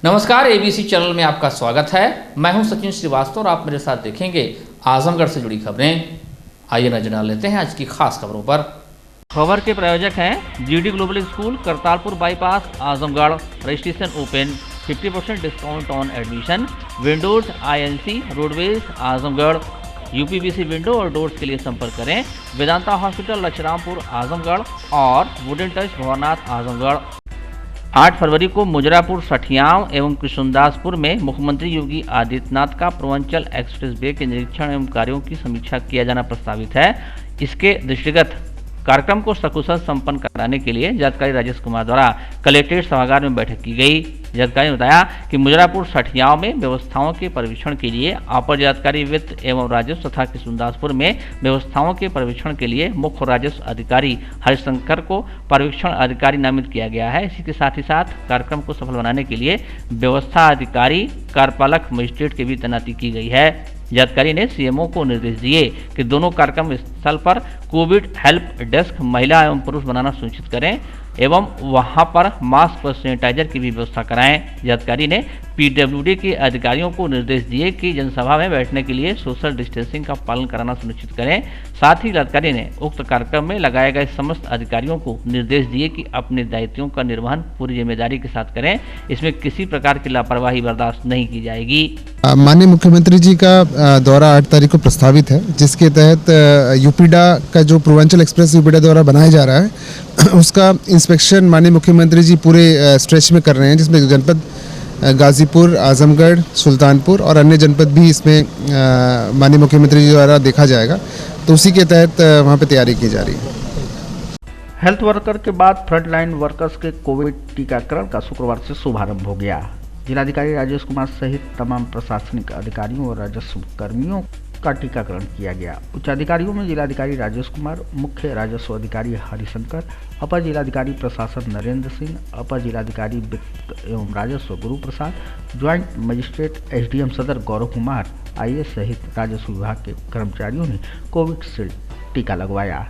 नमस्कार, ABC channel में आपका स्वागत है। मैं हूं सचिन श्रीवास्तव और आप मेरे साथ देखेंगे आजमगढ़ से जुड़ी खबरें। आइए नजर डाल लेते हैं आज की खास खबरों पर। खबर के प्रायोजक हैं GD global school, Kartarpur bypass, Azamgarh. Registration open, 50% discount on admission. Windows INC roadways Azamgarh. UPVC window और डोर्स के लिए संपर्क करें वेदांता हॉस्पिटल, लक्षरामपुर, आजमगढ़ और वुडन टच, भवनाथ, आजमगढ़। 8 फरवरी को मुजरापुर, सठियाव एवं किशुनदासपुर में मुख्यमंत्री योगी आदित्यनाथ का पूर्वांचल एक्सप्रेस वे के निरीक्षण एवं कार्यों की समीक्षा किया जाना प्रस्तावित है। इसके दृष्टिगत कार्यक्रम को सकुशल संपन्न कराने के लिए जिलाधिकारी राजेश कुमार द्वारा कलेक्ट्रेट सभागार में बैठक की गई। जिलाधिकारी ने बताया कि मुजरापुर, सठियाव में व्यवस्थाओं के परीक्षण के लिए अपर जिलाधिकारी वित्त एवं राजस्व तथा किशुनदासपुर में व्यवस्थाओं के परीक्षण के लिए मुख्य राजस्व अधिकारी हरिशंकर को पर्यवेक्षण अधिकारी नामित किया गया है। इसी के साथ ही साथ कार्यक्रम को सफल बनाने के लिए व्यवस्था अधिकारी, कार्यपालक मजिस्ट्रेट की भी तैनाती की गई है। जिलाधिकारी ने सीएमओ को निर्देश दिए कि दोनों कार्यक्रम स्थल पर कोविड हेल्प डेस्क महिला एवं पुरुष बनाना सुनिश्चित करें एवं वहां पर मास्क और सैनिटाइजर की भी व्यवस्था कराएं। जिलाधिकारी ने पीडब्ल्यूडी के अधिकारियों को निर्देश दिए कि जनसभा में बैठने के लिए सोशल डिस्टेंसिंग का पालन कराना सुनिश्चित करें। साथ ही जिलाधिकारी ने उक्त कार्यक्रम में लगाए गए समस्त अधिकारियों को निर्देश दिए कि अपने दायित्वों का निर्वहन पूरी जिम्मेदारी के साथ करें। इसमें किसी प्रकार की लापरवाही बर्दाश्त नहीं की जाएगी। माननीय मुख्यमंत्री जी का दौरा 8 तारीख को प्रस्तावित है, जिसके तहत यूपीडा का जो पूर्वांचल एक्सप्रेस यूपीडा द्वारा बनाया जा रहा है उसका इंस्पेक्शन माननीय मुख्यमंत्री जी पूरे स्ट्रेच में कर रहे हैं, जिसमें जनपद गाजीपुर, आजमगढ़, सुल्तानपुर और अन्य जनपद भी इसमें माननीय मुख्यमंत्री जी द्वारा देखा जाएगा। तो उसी के तहत वहाँ पे तैयारी की जा रही है। हेल्थ वर्कर के बाद फ्रंटलाइन वर्कर्स के कोविड टीकाकरण का शुक्रवार से शुभारंभ हो गया। जिलाधिकारी राजेश कुमार सहित तमाम प्रशासनिक अधिकारियों और राजस्व कर्मियों का टीकाकरण किया गया। उच्चाधिकारियों में जिलाधिकारी राजेश कुमार, मुख्य राजस्व अधिकारी हरिशंकर, अपर जिलाधिकारी प्रशासन नरेंद्र सिंह, अपर जिलाधिकारी वित्त एवं राजस्व Guru Prasad, joint magistrate SDM सदर गौरव कुमार, आईएएस सहित राजस्व विभाग के कर्मचारियों ने कोविशील्ड टीका लगवाया।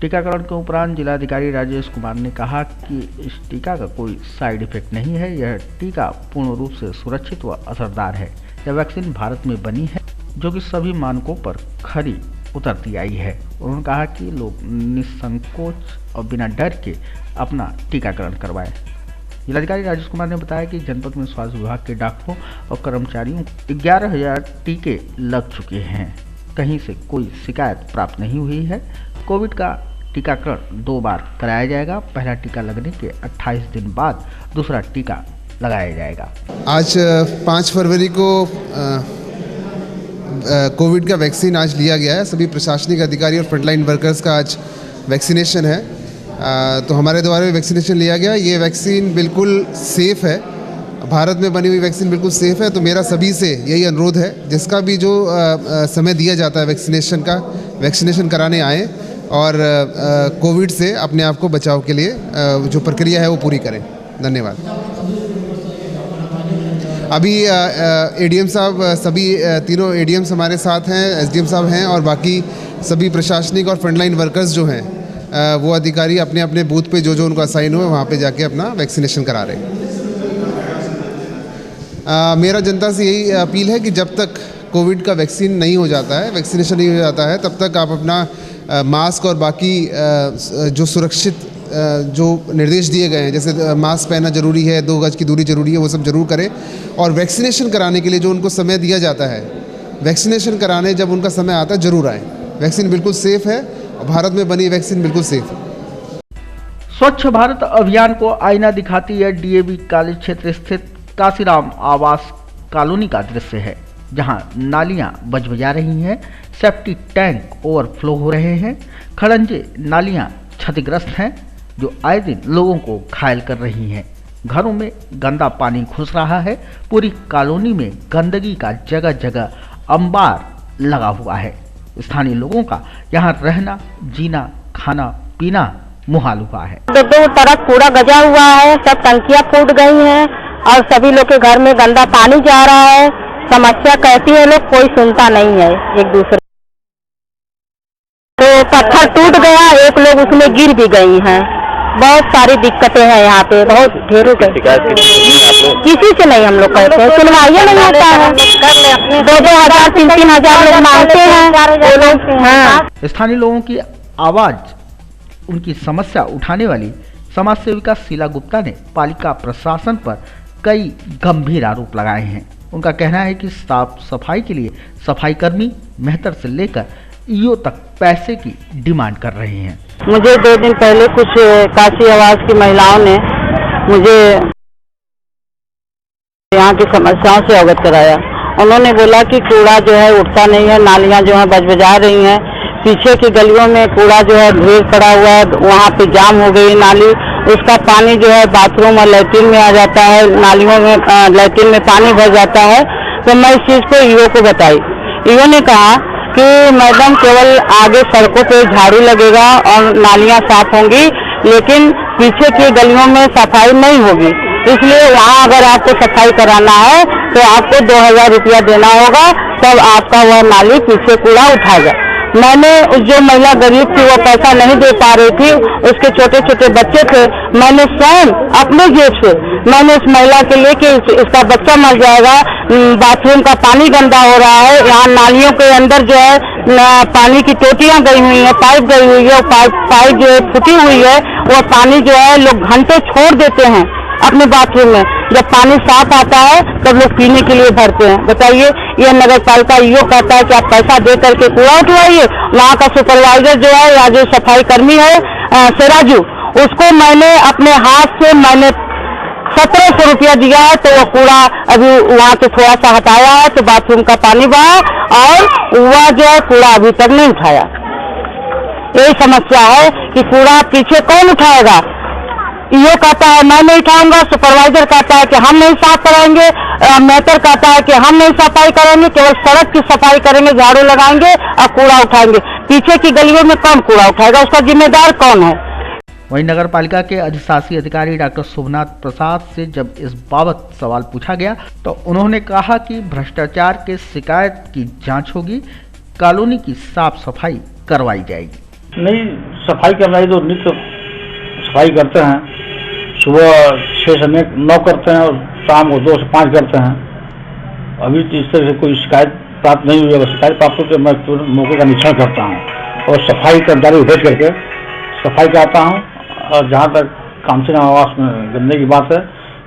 टीकाकरण के उपरांत जिलाधिकारी राजेश कुमार ने कहा कि इस टीका का कोई साइड इफेक्ट नहीं है। यह टीका पूर्ण रूप से सुरक्षित व असरदार है। यह वैक्सीन भारत में बनी है, जो कि सभी मानकों पर खरी उतरती आई है। उन्होंने कहा कि लोग निसंकोच और बिना डर के अपना टीकाकरण करवाएं। जिलाधिकारी राजेश कुमार ने बताया कि जनपद में स्वास्थ्य विभाग के डॉक्टरों और कर्मचारियों को 11,000 टीके लग चुके हैं। कहीं से कोई शिकायत प्राप्त नहीं हुई है। कोविड का टीकाकरण 2 बार कराया जाएगा। पहला टीका लगने के 28 दिन बाद दूसरा टीका लगाया जाएगा। आज 5 फरवरी को कोविड का वैक्सीन आज लिया गया है। सभी प्रशासनिक अधिकारी और फ्रंटलाइन वर्कर्स का आज वैक्सीनेशन है। तो हमारे द्वारा भी वैक्सीनेशन लिया गया। ये वैक्सीन बिल्कुल सेफ़ है, भारत में बनी हुई वैक्सीन बिल्कुल सेफ़ है। तो मेरा सभी से यही अनुरोध है, जिसका भी जो समय दिया जाता है वैक्सीनेशन का, वैक्सीनेशन कराने आए और कोविड से अपने आप को बचाव के लिए जो प्रक्रिया है वो पूरी करें। धन्यवाद। अभी एडीएम साहब, सभी तीनों एडीएम्स हमारे साथ हैं, एसडीएम साहब हैं और बाकी सभी प्रशासनिक और फ्रंटलाइन वर्कर्स जो हैं वो अधिकारी अपने अपने बूथ पे जो उनको असाइन हुए वहाँ पे जाके अपना वैक्सीनेशन करा रहे हैं। मेरा जनता से यही अपील है कि जब तक कोविड का वैक्सीन नहीं हो जाता है, वैक्सीनेशन नहीं हो जाता है, तब तक आप अपना मास्क और बाकी जो सुरक्षित जो निर्देश दिए गए हैं, जैसे मास्क पहनना जरूरी है, 2 गज की दूरी जरूरी है, वो सब जरूर करें। और वैक्सीनेशन कराने के लिए जो उनको समय दिया जाता है, वैक्सीनेशन कराने जब उनका समय आता है जरूर आए। वैक्सीन बिल्कुल सेफ़ है और भारत में बनी वैक्सीन बिल्कुल सेफ़ है। स्वच्छ भारत अभियान को आईना दिखाती है डीएवी कॉलेज क्षेत्र स्थित काशीराम आवास कॉलोनी का दृश्य है, जहां नालियां बजबजा रही हैं, सेप्टी टैंक ओवरफ्लो हो रहे हैं, खड़ंजे नालियां क्षतिग्रस्त हैं, जो आए दिन लोगों को घायल कर रही हैं। घरों में गंदा पानी घुस रहा है। पूरी कॉलोनी में गंदगी का जगह जगह अंबार लगा हुआ है। स्थानीय लोगों का यहाँ रहना, जीना, खाना पीना मुहाल हुआ है। दो तरफ पूरा गजा हुआ है, सब टंकियां फूट गई हैं और सभी लोग के घर में गंदा पानी जा रहा है। समस्या कहती है लोग, कोई सुनता नहीं है एक दूसरे। तो पत्थर टूट गया, एक लोग उसमें गिर भी गई हैं। बहुत सारी दिक्कतें हैं यहाँ पे, बहुत ढेरों के। किसी से नहीं हम लोग कहते हैं, सुनवाइए नहीं होता है। 2-2 हजार 3-3 हजार लोग मांगते हैं। हाँ, स्थानीय लोगों की आवाज, उनकी समस्या उठाने वाली समाज सेविका शीला गुप्ता ने पालिका प्रशासन पर कई गंभीर आरोप लगाए हैं। उनका कहना है कि साफ सफाई के लिए सफाई कर्मी मेहतर से लेकर ईओ तक पैसे की डिमांड कर रहे हैं। मुझे 2 दिन पहले कुछ काशी आवास की महिलाओं ने मुझे यहाँ की समस्याओं से अवगत कराया। उन्होंने बोला कि कूड़ा जो है उठता नहीं है, नालियाँ जो है बजबजा रही हैं, पीछे की गलियों में कूड़ा जो है ढेर पड़ा हुआ है, वहाँ पे जाम हो गई नाली, उसका पानी जो है बाथरूम और लैट्रिन में आ जाता है, नालियों में लैट्रिन में पानी भर जाता है। तो मैं इस चीज़ को ईओ को बताई। ईओ ने कहा कि मैडम केवल आगे सड़कों पे झाड़ू लगेगा और नालियाँ साफ होंगी, लेकिन पीछे की गलियों में सफाई नहीं होगी, इसलिए वहाँ अगर आपको सफाई कराना है तो आपको 2000 रुपया देना होगा, तब आपका वह नाली पीछे कूड़ा उठाएगा। मैंने उस जो महिला गरीब थी, वो पैसा नहीं दे पा रही थी, उसके छोटे छोटे बच्चे थे, मैंने स्वयं अपने जेब से मैंने उस महिला के लिए कि इसका बच्चा मर जाएगा, बाथरूम का पानी गंदा हो रहा है, यहाँ नालियों के अंदर जो है पानी की टोटियां गई हुई है, पाइप गई हुई है, पाइप जो है फूटी हुई है, वो पानी जो है लोग घंटे छोड़ देते हैं अपने बाथरूम में। जब पानी साफ आता है तब लोग पीने के लिए भरते हैं। बताइए, ये नगर पालिका ईओ कहता है कि आप पैसा दे करके कूड़ा उठवाइए। वहाँ का सुपरवाइजर जो है या जो सफाई कर्मी है सेराजू, उसको मैंने अपने हाथ से 1700 रुपया दिया है, तो वो कूड़ा अभी वहाँ से थोड़ा सा हटाया है, तो बाथरूम का पानी बहा और वह जो है कूड़ा अभी तक नहीं उठाया। यही समस्या है कि कूड़ा पीछे कौन उठाएगा। ईओ कहता है मैं नहीं उठाऊंगा, सुपरवाइजर कहता है कि हम नहीं साफ कराएंगे, मेहतर कहता है कि हम नहीं सफाई करेंगे, केवल सड़क की सफाई करेंगे, झाड़ू लगाएंगे और कूड़ा उठाएंगे। पीछे की गलियों में कौन कूड़ा उठाएगा, उसका जिम्मेदार कौन है। वहीं नगर पालिका के अधिशासी अधिकारी डॉक्टर शोभनाथ प्रसाद से जब इस बाबत सवाल पूछा गया तो उन्होंने कहा कि भ्रष्टाचार के शिकायत की जांच होगी, कॉलोनी की साफ सफाई करवाई जाएगी। नहीं, सफाई करवाई तो नित्य सफाई करते हैं, सुबह 6 से 9 करते हैं और शाम को 2 से 5 करते हैं। अभी तो इस तरह से कोई शिकायत प्राप्त नहीं हुई है। शिकायत प्राप्त होकर मैं तुरंत मौके का निरीक्षण करता हूँ और सफाई कर्मचारी भेज करके सफाई कराता हूँ। और जहाँ तक कामसिन आवास में गंदगी की बात है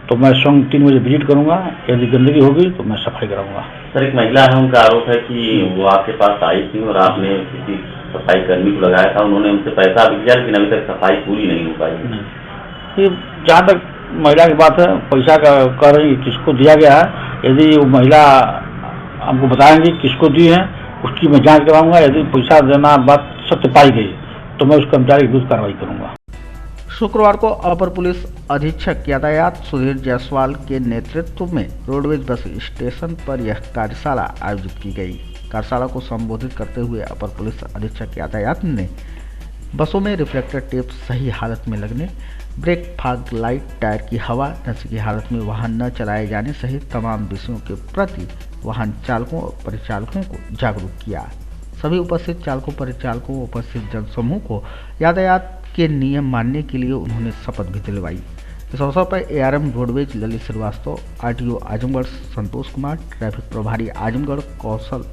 तो मैं स्वयं 3 बजे विजिट करूँगा, यदि गंदगी होगी तो मैं सफाई कराऊंगा। सर, एक महिला है, उनका आरोप है कि वो आपके पास आई थी और आपने किसी सफाई कर्मी को लगाया था, उन्होंने उनसे पैसा भी लिया, लेकिन अभी तक सफाई पूरी नहीं हो पाई। ये जहाँ तक महिला की बात है, पैसा का कह रही किसको दिया गया है, यदि वो महिला हमको बताएंगी किसको दी है, उसकी मैं जांच कराऊंगा। यदि पैसा देना बात सत्य पाई गई तो मैं उस कर्मचारी के विरुद्ध कार्रवाई करूंगा। शुक्रवार को अपर पुलिस अधीक्षक यातायात सुधीर जायसवाल के नेतृत्व में रोडवेज बस स्टेशन पर यह कार्यशाला आयोजित की गई। कार्यशाला को संबोधित करते हुए अपर पुलिस अधीक्षक यातायात ने बसों में रिफ्लेक्टर टेप सही हालत में लगने, ब्रेक, फाग लाइट, टायर की हवा, नशे की हालत में वाहन न चलाए जाने सहित तमाम विषयों के प्रति वाहन चालकों और परिचालकों को जागरूक किया। सभी उपस्थित चालकों, परिचालकों, उपस्थित जनसमूह को यातायात के नियम मानने के लिए उन्होंने शपथ भी दिलवाई। इस अवसर पर ARM roadways Lalit Shrivastava, RTO Azamgarh Santosh Kumar, traffic प्रभारी आजमगढ़ कौशल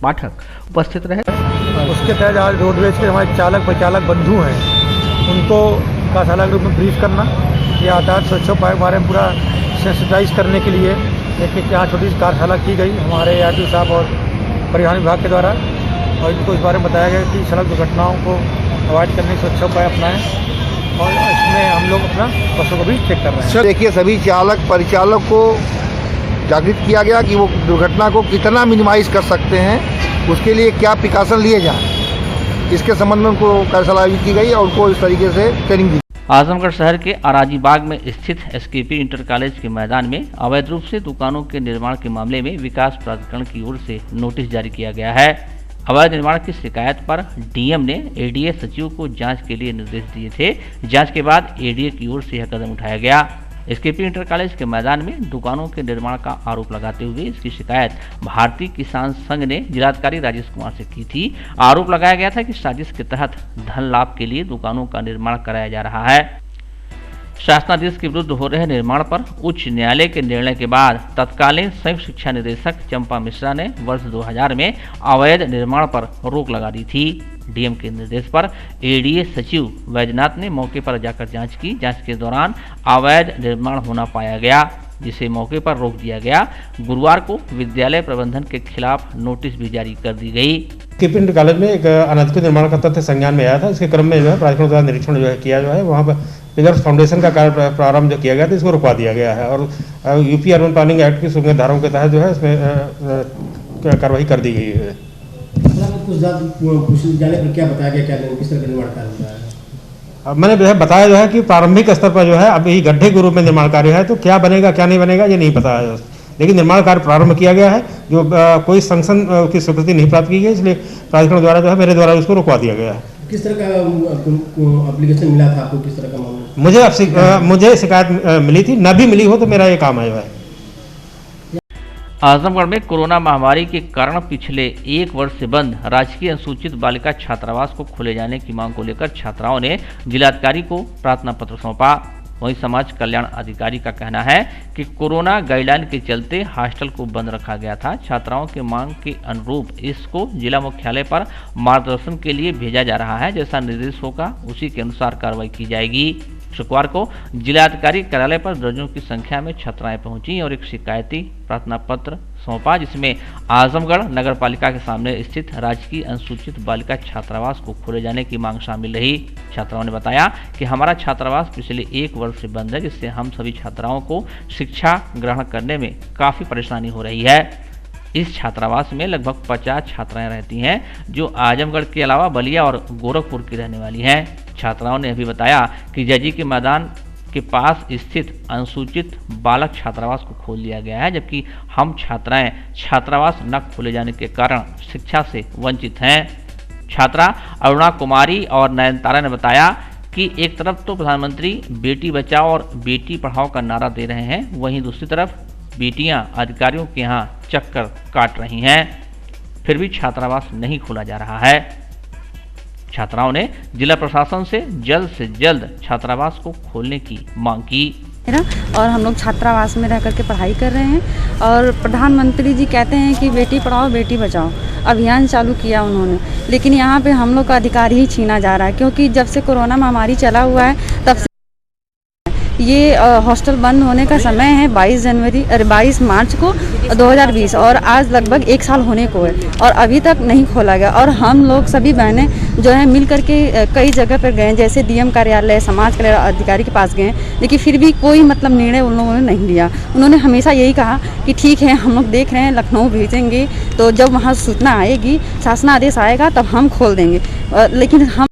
पाठक उपस्थित रहे। उसके तहत आज रोडवेज के हमारे चालक परिचालक बंधु हैं, उनको कार्यशाला के रूप में ब्रीफ करना, यातायात सुरक्षा उपाय के बारे में पूरा सेंसिटाइज करने के लिए एक यहाँ छोटी सी कार्यशाला की गई हमारे आरटीओ साहब और परिवहन विभाग के द्वारा, और इनको इस बारे में बताया गया कि सड़क दुर्घटनाओं को अवॉइड करने के सुरक्षा उपाय अपनाएं, और इसमें हम लोग अपना बसों को भी चेक कर रहे हैं। देखिए, सभी चालक परिचालक को जागृत किया गया कि वो दुर्घटना को कितना मिनिमाइज कर सकते हैं, उसके लिए क्या प्रिकॉशन लिए जाएं, इसके संबंध में उनको कार्यशाला आयोजित की गई और उनको इस तरीके से ट्रेनिंग दी। आजमगढ़ शहर के अराजी बाग में स्थित एसकेपी इंटर कॉलेज के मैदान में अवैध रूप से दुकानों के निर्माण के मामले में विकास प्राधिकरण की ओर से नोटिस जारी किया गया है। अवैध निर्माण की शिकायत पर डीएम ने एडीए सचिव को जांच के लिए निर्देश दिए थे। जांच के बाद एडीए की ओर से यह कदम उठाया गया। एसकेपी इंटर कॉलेज के मैदान में दुकानों के निर्माण का आरोप लगाते हुए इसकी शिकायत भारतीय किसान संघ ने जिलाधिकारी राजेश कुमार से की थी। आरोप लगाया गया था कि साजिश के तहत धन लाभ के लिए दुकानों का निर्माण कराया जा रहा है। शासनादेश के विरुद्ध हो रहे निर्माण पर उच्च न्यायालय के निर्णय के बाद तत्कालीन संयुक्त शिक्षा निदेशक चंपा मिश्रा ने वर्ष 2000 में अवैध निर्माण पर रोक लगा दी थी। डीएम के निर्देश पर एडीए सचिव वैजनाथ ने मौके पर जाकर जांच की। जांच के दौरान अवैध निर्माण होना पाया गया, जिसे मौके पर रोक दिया गया। गुरुवार को विद्यालय प्रबंधन के खिलाफ नोटिस भी जारी कर दी गई। केपीएन कॉलेज में एक अनधिकृत निर्माण का तथ्य संज्ञान में आया था। इसके क्रम में जो है प्राधिकरण द्वारा निरीक्षण जो है किया जो है वहाँ पर पिलर्स फाउंडेशन का कार्य प्रारंभ जो किया गया था, इसको रुकवा दिया गया है और यूपी अर्बन प्लानिंग एक्ट की संज्ञेय धाराओं के तहत जो है इसमें कार्रवाई कर दी गई है। विद्यालय पर क्या बताया गया, क्या किस तरह का निर्माण कार्य हो रहा है? मैंने बताया जो है कि प्रारंभिक स्तर पर जो है अभी गड्ढे के रूप में निर्माण कार्य है, तो क्या बनेगा क्या नहीं बनेगा ये नहीं पता है, लेकिन निर्माण कार्य प्रारंभ किया गया है। जो कोई संक्शन की स्वीकृति नहीं प्राप्त की गई, इसलिए प्राधिकरण द्वारा जो है मेरे द्वारा उसको रुकवा दिया गया है। किस तरह का एप्लीकेशन मिला था आपको, किस तरह का मामला? मुझे शिकायत मिली थी, न भी मिली हो तो मेरा ये काम आया है। आजमगढ़ में कोरोना महामारी के कारण पिछले 1 वर्ष से बंद राजकीय अनुसूचित बालिका छात्रावास को खोले जाने की मांग को लेकर छात्राओं ने जिलाधिकारी को प्रार्थना पत्र सौंपा। वहीं समाज कल्याण अधिकारी का कहना है कि कोरोना गाइडलाइन के चलते हॉस्टल को बंद रखा गया था। छात्राओं के मांग के अनुरूप इसको जिला मुख्यालय पर मार्गदर्शन के लिए भेजा जा रहा है। जैसा निर्देश होगा उसी के अनुसार कार्रवाई की जाएगी। शुक्रवार को जिलाधिकारी कार्यालय पर दर्जनों की संख्या में छात्राएं पहुंची और एक शिकायती प्रार्थना पत्र सौंपा, जिसमें आजमगढ़ नगर पालिका के सामने स्थित राजकीय अनुसूचित बालिका छात्रावास को खोले जाने की मांग शामिल रही। छात्राओं ने बताया कि हमारा छात्रावास पिछले 1 वर्ष से बंद है, जिससे हम सभी छात्राओं को शिक्षा ग्रहण करने में काफ़ी परेशानी हो रही है। इस छात्रावास में लगभग 50 छात्राएं रहती हैं, जो आजमगढ़ के अलावा बलिया और गोरखपुर की रहने वाली हैं। छात्राओं ने अभी बताया कि जजी के मैदान के पास स्थित अनुसूचित बालक छात्रावास को खोल दिया गया है, जबकि हम छात्राएं छात्रावास न खोले जाने के कारण शिक्षा से वंचित हैं। छात्रा अरुणा कुमारी और नयनतारा ने बताया कि एक तरफ तो प्रधानमंत्री बेटी बचाओ और बेटी पढ़ाओ का नारा दे रहे हैं, वहीं दूसरी तरफ बेटियां अधिकारियों के यहाँ चक्कर काट रही हैं, फिर भी छात्रावास नहीं खोला जा रहा है। छात्राओं ने जिला प्रशासन से जल्द छात्रावास को खोलने की मांग की। और हम लोग छात्रावास में रह करके पढ़ाई कर रहे हैं और प्रधानमंत्री जी कहते हैं कि बेटी पढ़ाओ बेटी बचाओ अभियान चालू किया उन्होंने, लेकिन यहाँ पे हम लोग का अधिकार ही छीना जा रहा है, क्योंकि जब से कोरोना महामारी चला हुआ है तब से ये हॉस्टल बंद होने का समय है 22 मार्च को 2020 और आज लगभग 1 साल होने को है और अभी तक नहीं खोला गया। और हम लोग सभी बहनें जो है मिल करके कई जगह पर गए, जैसे डीएम कार्यालय, समाज कल्याण अधिकारी के पास गए, लेकिन फिर भी कोई मतलब निर्णय उन लोगों ने नहीं लिया। उन्होंने हमेशा यही कहा कि ठीक है हम लोग देख रहे हैं, लखनऊ भेजेंगे, तो जब वहाँ सूचना आएगी, शासनादेश आएगा तब हम खोल देंगे, लेकिन हम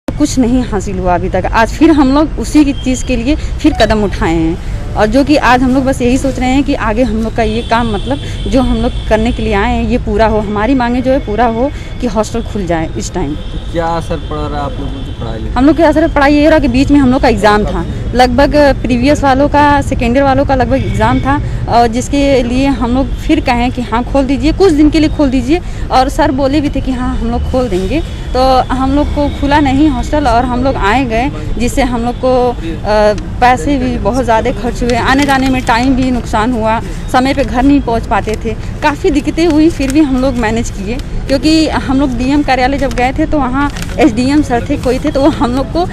कुछ नहीं हासिल हुआ अभी तक। आज फिर हम लोग उसी की चीज़ के लिए फिर कदम उठाए हैं और जो कि आज हम लोग बस यही सोच रहे हैं कि आगे हम लोग का ये काम मतलब जो हम लोग करने के लिए आए हैं ये पूरा हो, हमारी मांगे जो है पूरा हो कि हॉस्टल खुल जाए इस टाइम। क्या असर पड़ रहा है आप लोगों की पढ़ाई? हम लोग के असर पढ़ाई ये रहा कि बीच में हम लोग का एग्ज़ाम था, लगभग प्रीवियस वालों का, सेकेंड ईयर वालों का लगभग एग्ज़ाम था, और जिसके लिए हम लोग फिर कहें कि हाँ खोल दीजिए, कुछ दिन के लिए खोल दीजिए, और सर बोले भी थे कि हाँ हम लोग खोल देंगे। तो हम लोग को खुला नहीं हॉस्टल और हम लोग आए गए, जिससे हम लोग को पैसे भी बहुत ज़्यादा खर्च हुए, आने जाने में टाइम भी नुकसान हुआ, समय पे घर नहीं पहुंच पाते थे, काफ़ी दिक्कतें हुई, फिर भी हम लोग मैनेज किए। क्योंकि हम लोग डीएम कार्यालय जब गए थे तो वहाँ एसडीएम सर थे कोई थे, तो वो हम लोग को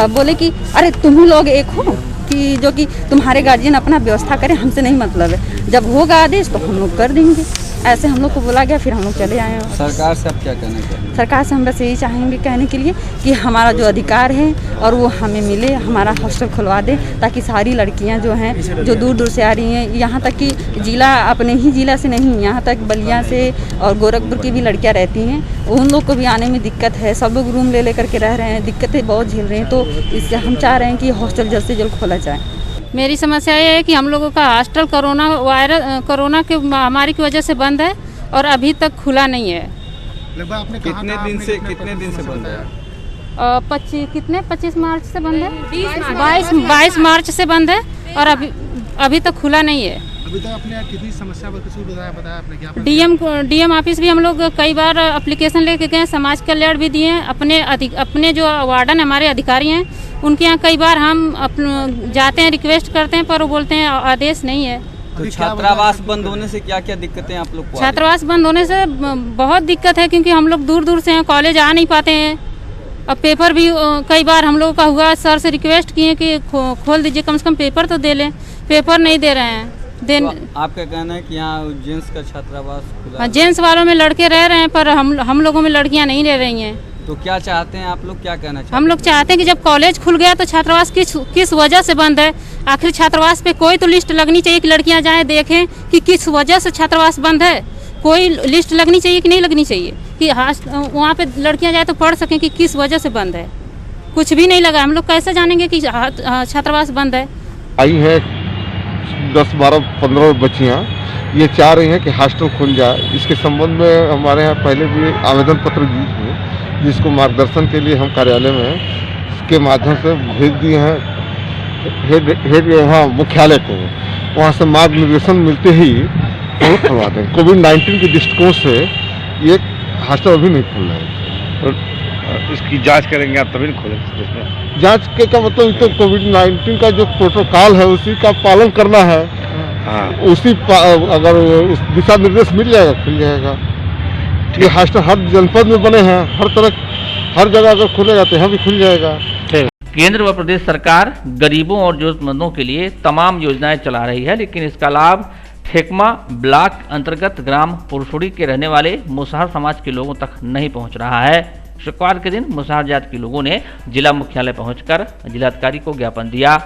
बोले कि अरे तुम ही लोग एक हो कि जो कि तुम्हारे गार्जियन अपना व्यवस्था करें, हमसे नहीं मतलब है, जब होगा आदेश तो हम लोग कर देंगे, ऐसे हम लोग को बोला गया, फिर हम लोग चले आए। सरकार से आप क्या कहना चाहेंगे? सरकार से हम बस यही चाहेंगे कहने के लिए कि हमारा जो अधिकार है और वो हमें मिले, हमारा हॉस्टल खुलवा दे, ताकि सारी लड़कियां जो हैं जो दूर दूर से आ रही हैं, यहाँ तक कि जिला अपने ही जिला से नहीं, यहाँ तक बलिया से और गोरखपुर की भी लड़कियाँ रहती हैं, उन लोग को भी आने में दिक्कत है, सब लोग रूम ले करके रह रहे हैं, दिक्कतें बहुत झेल रहे हैं। तो इससे हम चाह रहे हैं कि हॉस्टल जल्द से जल्द खोला जाए। मेरी समस्या ये है कि हम लोगों का हॉस्टल कोरोना के महामारी की वजह से बंद है और अभी तक खुला नहीं है। कितने दिन से बंद है? 25 मार्च से बंद है, 22 मार्च से बंद है और अभी तक खुला नहीं है। अभी तक आपने कितनी समस्या बताया आपने क्या? डीएम ऑफिस भी हम लोग कई बार एप्लीकेशन लेके गए, समाज कल्याण भी दिए, अपने जो वार्डन हमारे अधिकारी हैं उनके यहाँ कई बार हम जाते हैं, रिक्वेस्ट करते हैं, पर वो बोलते हैं आदेश नहीं है। तो छात्रावास बंद होने से क्या क्या दिक्कतें आप लोग को? छात्रावास बंद होने से बहुत दिक्कत है, क्योंकि हम लोग दूर दूर से हैं, कॉलेज आ नहीं पाते हैं। अब पेपर भी कई बार हम लोगों का हुआ, सर से रिक्वेस्ट किए कि खोल दीजिए, कम से कम पेपर तो दे लें, पेपर नहीं दे रहे हैं। तो आपका कहना है कि यहाँ जेंट्स का छात्रावास खुला? जेंट्स वालों में लड़के रह रहे हैं, पर हम लोगों में लड़कियाँ नहीं रह रही हैं। तो क्या चाहते हैं आप लोग, क्या कहना चाहते हैं? हम लोग चाहते हैं कि जब कॉलेज खुल गया तो छात्रावास किस वजह से बंद है? आखिर छात्रावास पे कोई तो लिस्ट लगनी चाहिए कि लड़कियां जाएं देखें कि किस वजह से छात्रावास बंद है। कोई लिस्ट लगनी चाहिए कि नहीं लगनी चाहिए कि हाँ वहाँ पे लड़कियां जाए तो पढ़ सकें कि किस वजह से बंद है। कुछ भी नहीं लगा, हम लोग कैसे जानेंगे कि छात्रावास बंद है? आई है 10, 12, 15 बच्चियाँ, ये चाह रही हैं कि हॉस्टल खुल जाए। इसके संबंध में हमारे यहाँ पहले भी आवेदन पत्र दिए थे, जिसको मार्गदर्शन के लिए हम कार्यालय में इसके माध्यम से भेज दिए हैं हेड यहाँ मुख्यालय को। वहाँ से मार्गदर्शन मिलते ही खुलवा दें। कोविड-19 के दृष्टिकोण से ये हॉस्टल अभी नहीं खुल रहा है। इसकी जांच करेंगे आप तभी खोलेंगे? जांच के का मतलब तो कोविड-19 का जो प्रोटोकॉल है उसी का पालन करना है। हाँ, अगर उस दिशा निर्देश मिल जाएगा खुल जाएगा। ये हॉस्टल हर जनपद में बने हैं, हर जगह अगर खुलेगा तो यहाँ भी खुल जाएगा। केंद्र व प्रदेश सरकार गरीबों और जरूरतमंदों के लिए तमाम योजनाएं चला रही है, लेकिन इसका लाभ ठेकमा ब्लॉक अंतर्गत ग्राम पुरसुड़ी के रहने वाले मुसहर समाज के लोगों तक नहीं पहुंच रहा है। शुक्रवार के दिन मुसहर जात के लोगों ने जिला मुख्यालय पहुंचकर जिलाधिकारी को ज्ञापन दिया।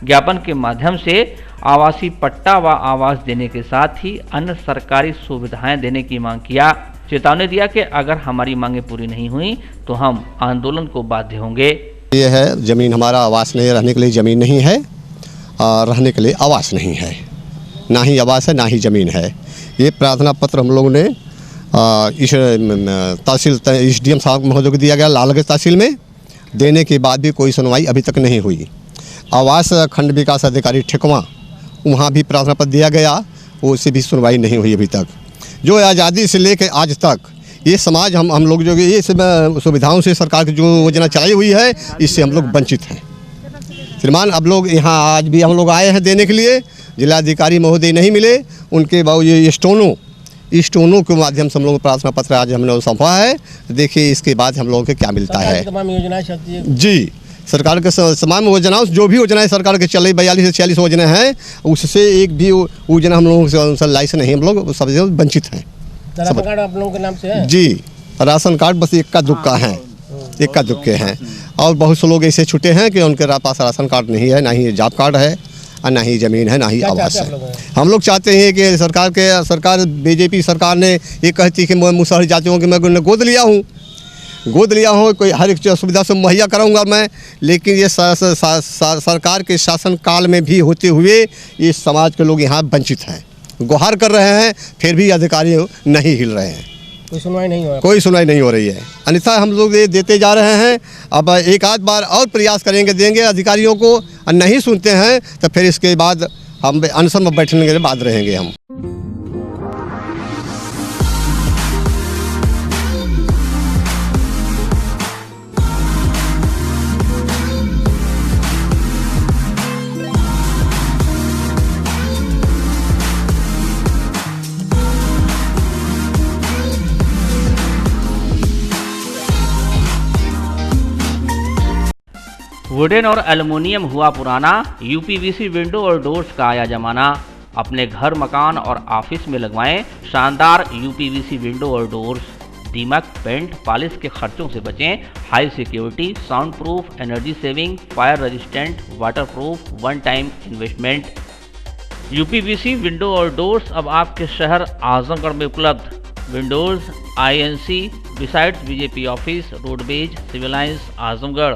ज्ञापन के माध्यम से आवासीय पट्टा व आवास देने के साथ ही अन्य सरकारी सुविधाएं देने की मांग किया। चेतावनी दिया कि अगर हमारी मांगें पूरी नहीं हुई तो हम आंदोलन को बाध्य होंगे। ये है ज़मीन हमारा आवास नहीं, रहने के लिए ज़मीन नहीं है और रहने के लिए आवास नहीं है, ना ही आवास है ना ही ज़मीन है। ये प्रार्थना पत्र हम लोगों ने इस तहसील SDM साहब महोदय को दिया गया लालगंज तहसील में। देने के बाद भी कोई सुनवाई अभी तक नहीं हुई। आवास खंड विकास अधिकारी ठेकवा, वहाँ भी प्रार्थना पत्र दिया गया, उससे भी सुनवाई नहीं हुई अभी तक। जो आज़ादी से लेकर आज तक ये समाज हम लोग जो ये सुविधाओं से सरकार की जो योजना चलाई हुई है, इससे हम लोग वंचित हैं। श्रीमान, अब लोग यहाँ आज भी हम लोग आए हैं देने के लिए, जिलाधिकारी महोदय नहीं मिले, उनके बाद ये स्टोनों के माध्यम से हम लोग प्रार्थना पत्र आज हमने सौंपा है। देखिए इसके बाद हम लोगों को क्या मिलता है। तमाम योजनाएं चलती है जी, सरकार के तमाम योजनाओं जो भी योजनाएं सरकार के चल रही 42 से 46 योजनाएं हैं, उससे एक भी योजना हम लोगों से लाइसेंस नहीं, हम लोग सबसे वंचित हैं। राशन कार्ड आप लोगों के नाम से है? जी, राशन कार्ड बस इक्का दुक्का हैं, इक्का दुक्के हैं। और बहुत से लोग ऐसे छूटे हैं कि उनके पास राशन कार्ड नहीं है, ना ही जॉब कार्ड है और ना ही ज़मीन है, ना ही आवास है। हम लोग चाहते हैं कि सरकार बीजेपी सरकार ने ये कहती है कि मैं मुसहर जातियों की मैं गोद लिया हूँ, कोई हर एक सुविधा से मुहैया कराऊंगा मैं, लेकिन ये सरकार के शासन काल में भी होते हुए ये समाज के लोग यहाँ वंचित हैं। गुहार कर रहे हैं, फिर भी अधिकारी नहीं हिल रहे हैं। कोई सुनवाई नहीं हो रही है। अन्यथा हम लोग ये देते जा रहे हैं। अब एक आध बार और प्रयास देंगे अधिकारियों को, और नहीं सुनते हैं तो फिर इसके बाद हम अनशन में बैठने के बाद रहेंगे हम। वुडन और एल्युमिनियम हुआ पुराना, यूपीवीसी विंडो और डोर्स का आया जमाना। अपने घर, मकान और ऑफिस में लगवाएं शानदार यूपीवीसी विंडो और डोर्स। दीमक, पेंट, पॉलिश के खर्चों से बचें। High security, sound proof, energy saving, fire resistant, water proof, one time investment. UPVC window और डोर्स अब आपके शहर आजमगढ़ में उपलब्ध। Windows INC besides BJP office, roadways, civil lines, Azamgarh.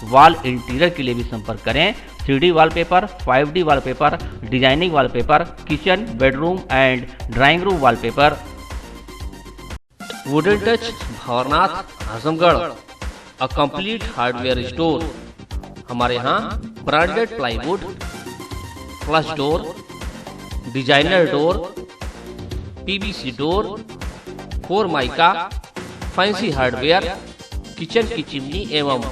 Wall interior के लिए भी संपर्क करें। 3D wallpaper, 5D wallpaper, designing wallpaper, kitchen, bedroom and drawing room wallpaper. Wooden touch, Bhanwarnath, Azamgarh, a complete hardware store. हमारे यहाँ branded plywood, flush door, designer door, PVC door, formica, fancy hardware, kitchen की chimney एवं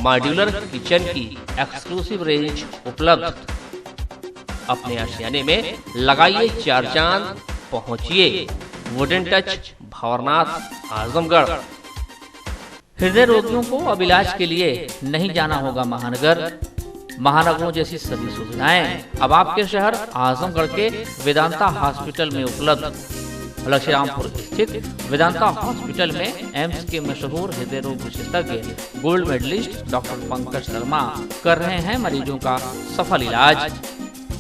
modular kitchen की exclusive range उपलब्ध। अपने आशियाने में लगाइए 4 चांद, पहुंचिए वुडन टच, भंवरनाथ, आजमगढ़। हृदय रोगियों को अब इलाज के लिए नहीं जाना होगा महानगर। महानगरों जैसी सभी सुविधाएं अब आपके शहर आजमगढ़ के वेदांता हॉस्पिटल में उपलब्ध। लक्ष्मीरामपुर स्थित वेदांता हॉस्पिटल में एम्स के मशहूर हृदय रोग विशेषज्ञ gold medalist doctor Pankaj Sharma कर रहे हैं मरीजों का सफल इलाज।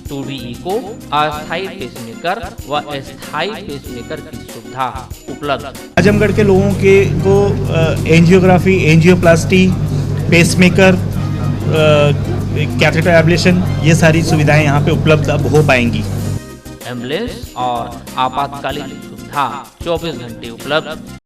2D इको, अस्थायी पेसमेकर व अस्थायी पेसमेकर की सुविधा उपलब्ध। आजमगढ़ के लोगों को angiography, angioplasty, pacemaker, catheter ablation, ये सारी सुविधाएं यहाँ पे उपलब्ध अब हो पाएंगी। एम्बुलेंस और आपातकालीन सुविधा 24 घंटे उपलब्ध।